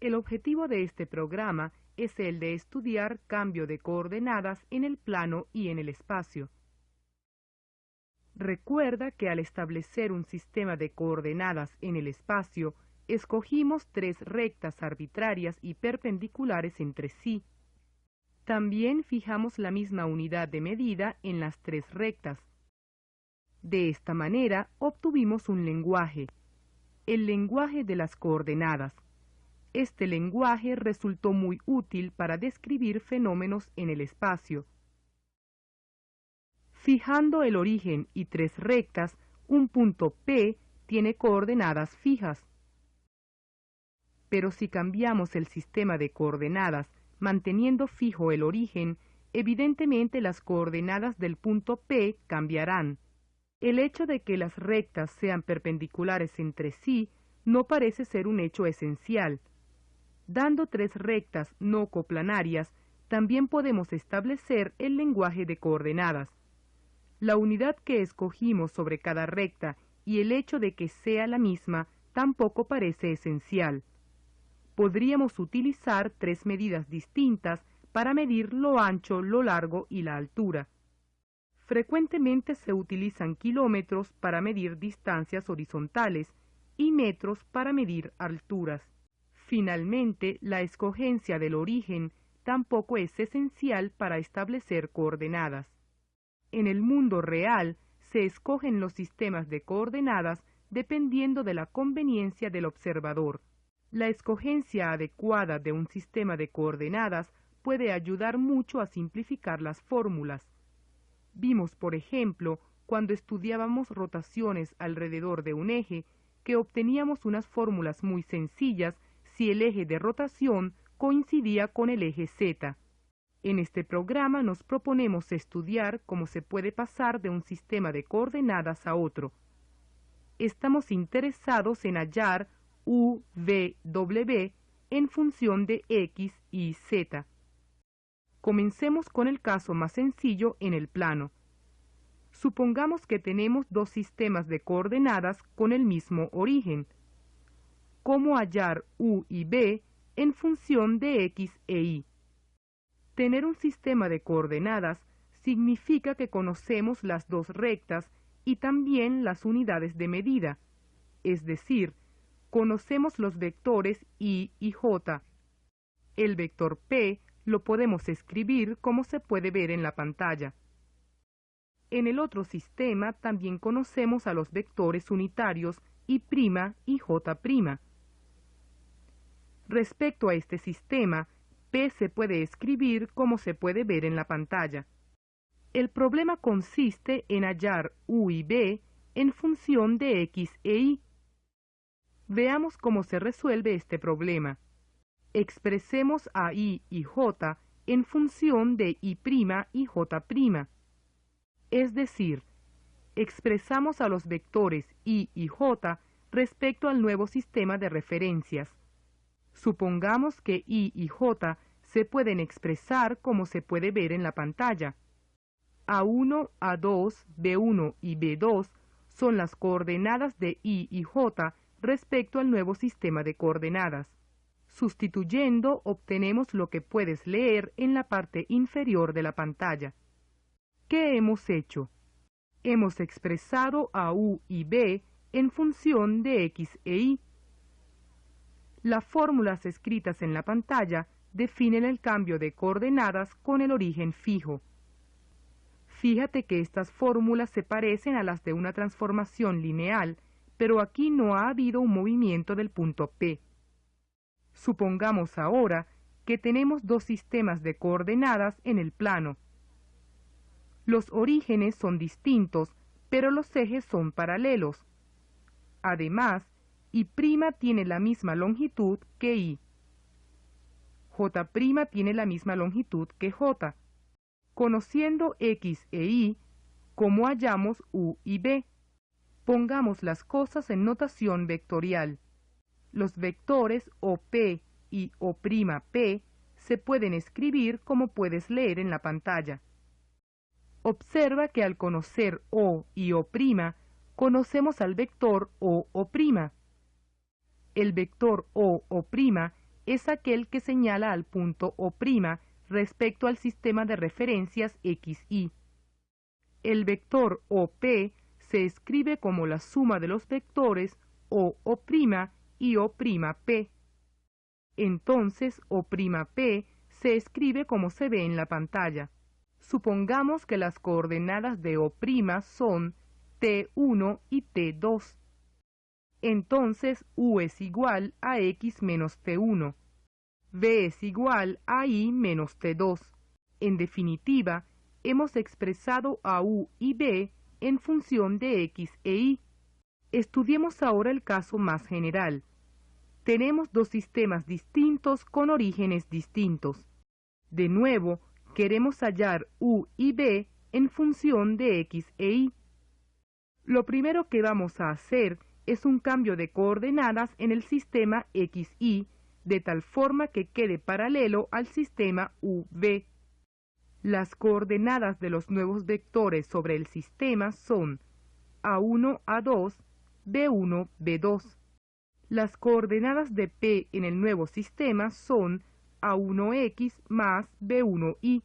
El objetivo de este programa es el de estudiar cambio de coordenadas en el plano y en el espacio. Recuerda que al establecer un sistema de coordenadas en el espacio, escogimos tres rectas arbitrarias y perpendiculares entre sí. También fijamos la misma unidad de medida en las tres rectas. De esta manera obtuvimos un lenguaje, el lenguaje de las coordenadas. Este lenguaje resultó muy útil para describir fenómenos en el espacio. Fijando el origen y tres rectas, un punto P tiene coordenadas fijas. Pero si cambiamos el sistema de coordenadas manteniendo fijo el origen, evidentemente las coordenadas del punto P cambiarán. El hecho de que las rectas sean perpendiculares entre sí no parece ser un hecho esencial. Dando tres rectas no coplanarias, también podemos establecer el lenguaje de coordenadas. La unidad que escogimos sobre cada recta y el hecho de que sea la misma tampoco parece esencial. Podríamos utilizar tres medidas distintas para medir lo ancho, lo largo y la altura. Frecuentemente se utilizan kilómetros para medir distancias horizontales y metros para medir alturas. Finalmente, la escogencia del origen tampoco es esencial para establecer coordenadas. En el mundo real, se escogen los sistemas de coordenadas dependiendo de la conveniencia del observador. La escogencia adecuada de un sistema de coordenadas puede ayudar mucho a simplificar las fórmulas. Vimos, por ejemplo, cuando estudiábamos rotaciones alrededor de un eje, que obteníamos unas fórmulas muy sencillas si el eje de rotación coincidía con el eje Z. En este programa nos proponemos estudiar cómo se puede pasar de un sistema de coordenadas a otro. Estamos interesados en hallar U, V, W en función de X y Z. Comencemos con el caso más sencillo en el plano. Supongamos que tenemos dos sistemas de coordenadas con el mismo origen. ¿Cómo hallar U y V en función de X e Y? Tener un sistema de coordenadas significa que conocemos las dos rectas y también las unidades de medida, es decir, conocemos los vectores Y y J. El vector P lo podemos escribir como se puede ver en la pantalla. En el otro sistema también conocemos a los vectores unitarios Y' y J'. Respecto a este sistema, P se puede escribir como se puede ver en la pantalla. El problema consiste en hallar U y V en función de X e Y. Veamos cómo se resuelve este problema. Expresemos a Y y J en función de Y' y J'. Es decir, expresamos a los vectores Y y J respecto al nuevo sistema de referencias. Supongamos que Y y J se pueden expresar como se puede ver en la pantalla. A1, A2, B1 y B2 son las coordenadas de Y y J respecto al nuevo sistema de coordenadas. Sustituyendo, obtenemos lo que puedes leer en la parte inferior de la pantalla. ¿Qué hemos hecho? Hemos expresado a U y V en función de X e Y. Las fórmulas escritas en la pantalla definen el cambio de coordenadas con el origen fijo. Fíjate que estas fórmulas se parecen a las de una transformación lineal, pero aquí no ha habido un movimiento del punto P. Supongamos ahora que tenemos dos sistemas de coordenadas en el plano. Los orígenes son distintos, pero los ejes son paralelos. Además, Y' tiene la misma longitud que Y. J' tiene la misma longitud que J. Conociendo X e Y, ¿cómo hallamos U y V? Pongamos las cosas en notación vectorial. Los vectores OP y O'P se pueden escribir como puedes leer en la pantalla. Observa que al conocer O y O', conocemos al vector O'. El vector O' es aquel que señala al punto O' respecto al sistema de referencias x, y. El vector OP se escribe como la suma de los vectores O' y O'P. Entonces O'P se escribe como se ve en la pantalla. Supongamos que las coordenadas de O' son T1 y T2. Entonces U es igual a X menos T1. V es igual a I menos T2. En definitiva, hemos expresado a U y B en función de X e Y. Estudiemos ahora el caso más general. Tenemos dos sistemas distintos con orígenes distintos. De nuevo, queremos hallar U y B en función de X e Y. Lo primero que vamos a hacer es un cambio de coordenadas en el sistema XY, de tal forma que quede paralelo al sistema UV. Las coordenadas de los nuevos vectores sobre el sistema son A1, A2, B1, B2. Las coordenadas de P en el nuevo sistema son A1X más B1Y,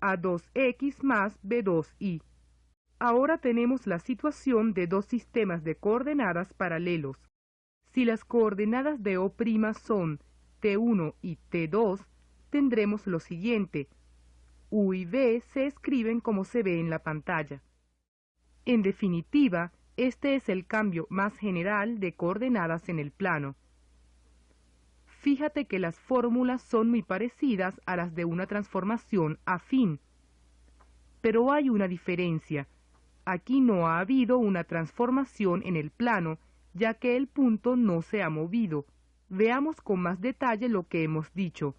A2X más B2Y. Ahora tenemos la situación de dos sistemas de coordenadas paralelos. Si las coordenadas de O' son T1 y T2, tendremos lo siguiente. U y B se escriben como se ve en la pantalla. En definitiva, este es el cambio más general de coordenadas en el plano. Fíjate que las fórmulas son muy parecidas a las de una transformación afín. Pero hay una diferencia. Aquí no ha habido una transformación en el plano, ya que el punto no se ha movido. Veamos con más detalle lo que hemos dicho.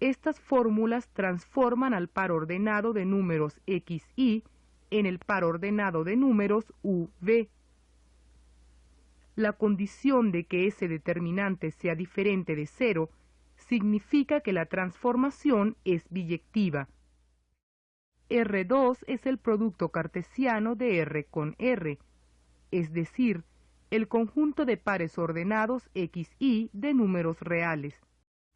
Estas fórmulas transforman al par ordenado de números x, y en el par ordenado de números u, v. La condición de que ese determinante sea diferente de 0 significa que la transformación es biyectiva. R2 es el producto cartesiano de R con R, es decir, el conjunto de pares ordenados x, y de números reales.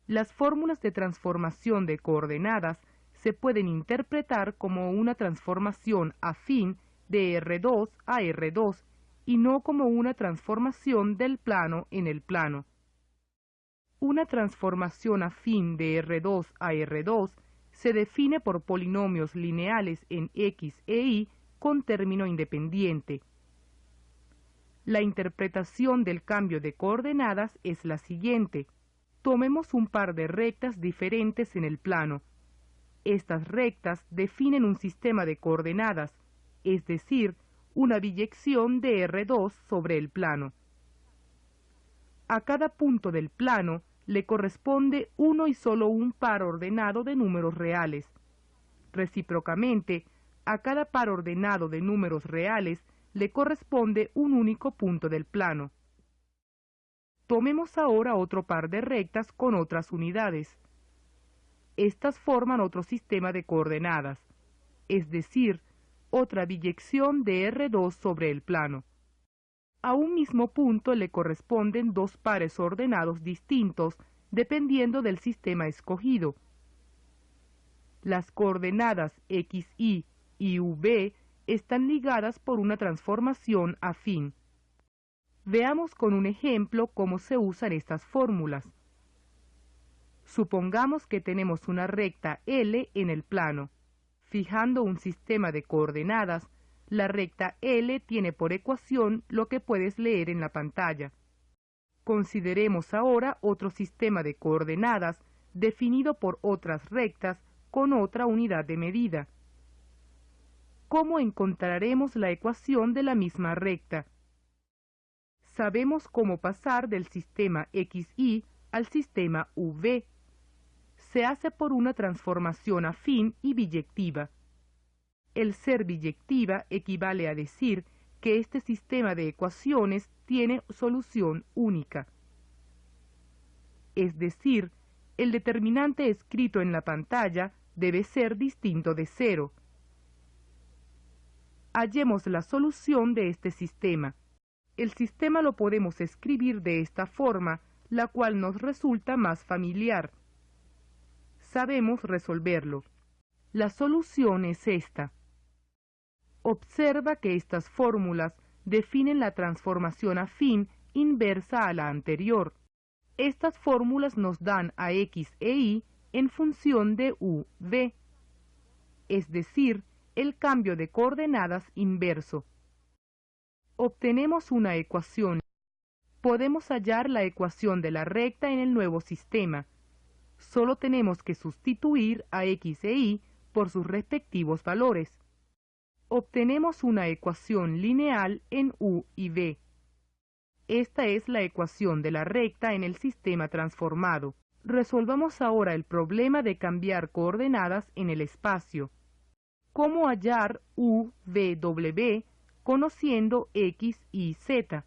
Las fórmulas de transformación de coordenadas se pueden interpretar como una transformación afín de R2 a R2 y no como una transformación del plano en el plano. Una transformación afín de R2 a R2 se define por polinomios lineales en x e y con término independiente. La interpretación del cambio de coordenadas es la siguiente. Tomemos un par de rectas diferentes en el plano. Estas rectas definen un sistema de coordenadas, es decir, una biyección de R2 sobre el plano. A cada punto del plano le corresponde uno y solo un par ordenado de números reales. Recíprocamente, a cada par ordenado de números reales le corresponde un único punto del plano. Tomemos ahora otro par de rectas con otras unidades. Estas forman otro sistema de coordenadas, es decir, otra biyección de R2 sobre el plano. A un mismo punto le corresponden dos pares ordenados distintos dependiendo del sistema escogido. Las coordenadas XY y UV están ligadas por una transformación afín. Veamos con un ejemplo cómo se usan estas fórmulas. Supongamos que tenemos una recta L en el plano. Fijando un sistema de coordenadas, la recta L tiene por ecuación lo que puedes leer en la pantalla. Consideremos ahora otro sistema de coordenadas definido por otras rectas con otra unidad de medida. ¿Cómo encontraremos la ecuación de la misma recta? Sabemos cómo pasar del sistema XY al sistema UV. Se hace por una transformación afín y biyectiva. El ser biyectiva equivale a decir que este sistema de ecuaciones tiene solución única. Es decir, el determinante escrito en la pantalla debe ser distinto de 0. Hallemos la solución de este sistema. El sistema lo podemos escribir de esta forma, la cual nos resulta más familiar. Sabemos resolverlo. La solución es esta. Observa que estas fórmulas definen la transformación afín inversa a la anterior. Estas fórmulas nos dan a x e y en función de u, v, es decir, el cambio de coordenadas inverso. Obtenemos una ecuación. Podemos hallar la ecuación de la recta en el nuevo sistema. Solo tenemos que sustituir a x e y por sus respectivos valores. Obtenemos una ecuación lineal en u y v. Esta es la ecuación de la recta en el sistema transformado. Resolvamos ahora el problema de cambiar coordenadas en el espacio. ¿Cómo hallar u, v, w conociendo x y z?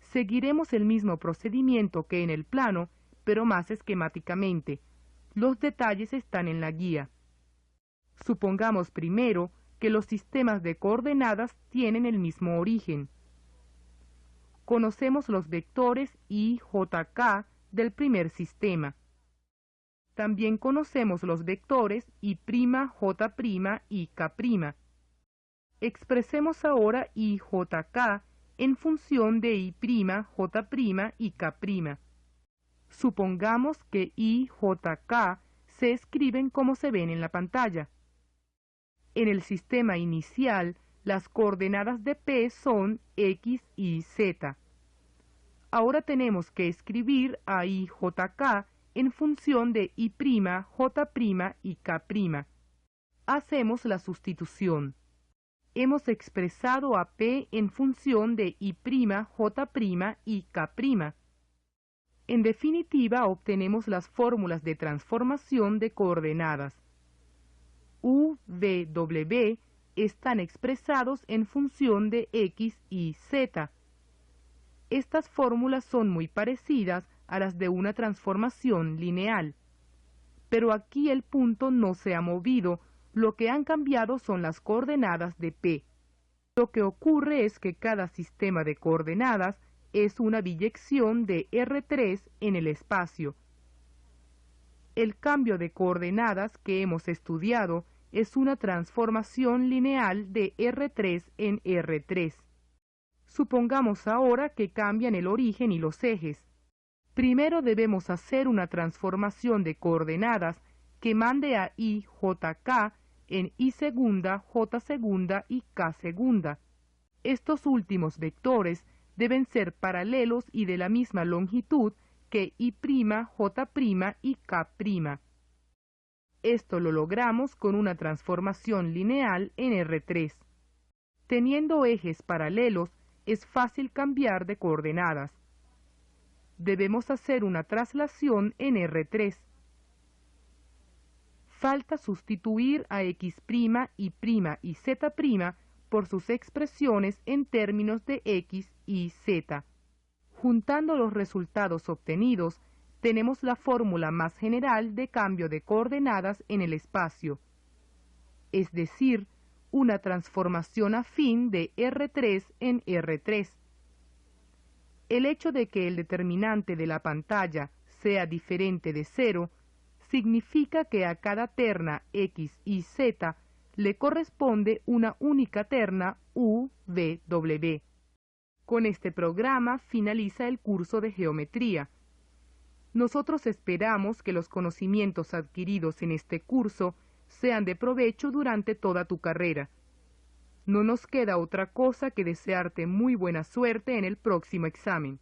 Seguiremos el mismo procedimiento que en el plano, pero más esquemáticamente. Los detalles están en la guía. Supongamos primero que los sistemas de coordenadas tienen el mismo origen. Conocemos los vectores i, j, k del primer sistema. También conocemos los vectores i', j' y k'. Expresemos ahora i, j, k en función de i', j' y k'. Supongamos que i, j, k se escriben como se ven en la pantalla. En el sistema inicial, las coordenadas de P son x y z. Ahora tenemos que escribir a i, j, k en función de i', j' y k'. Hacemos la sustitución. Hemos expresado a P en función de i', j' y k'. En definitiva, obtenemos las fórmulas de transformación de coordenadas. U, v, w están expresados en función de x y z. Estas fórmulas son muy parecidas a las de una transformación lineal. Pero aquí el punto no se ha movido, lo que han cambiado son las coordenadas de P. Lo que ocurre es que cada sistema de coordenadas es una biyección de R3 en el espacio. El cambio de coordenadas que hemos estudiado es una transformación lineal de R3 en R3. Supongamos ahora que cambian el origen y los ejes. Primero debemos hacer una transformación de coordenadas que mande a i, j, k en i segunda, j segunda y k segunda. Estos últimos vectores deben ser paralelos y de la misma longitud que i', j' y k'. Esto lo logramos con una transformación lineal en R3. Teniendo ejes paralelos, es fácil cambiar de coordenadas. Debemos hacer una traslación en R3. Falta sustituir a x', y z' por sus expresiones en términos de x y z. Juntando los resultados obtenidos, tenemos la fórmula más general de cambio de coordenadas en el espacio, es decir, una transformación afín de R3 en R3. El hecho de que el determinante de la pantalla sea diferente de 0 significa que a cada terna x y z le corresponde una única terna u, v, w. Con este programa finaliza el curso de geometría. Nosotros esperamos que los conocimientos adquiridos en este curso sean de provecho durante toda tu carrera. No nos queda otra cosa que desearte muy buena suerte en el próximo examen.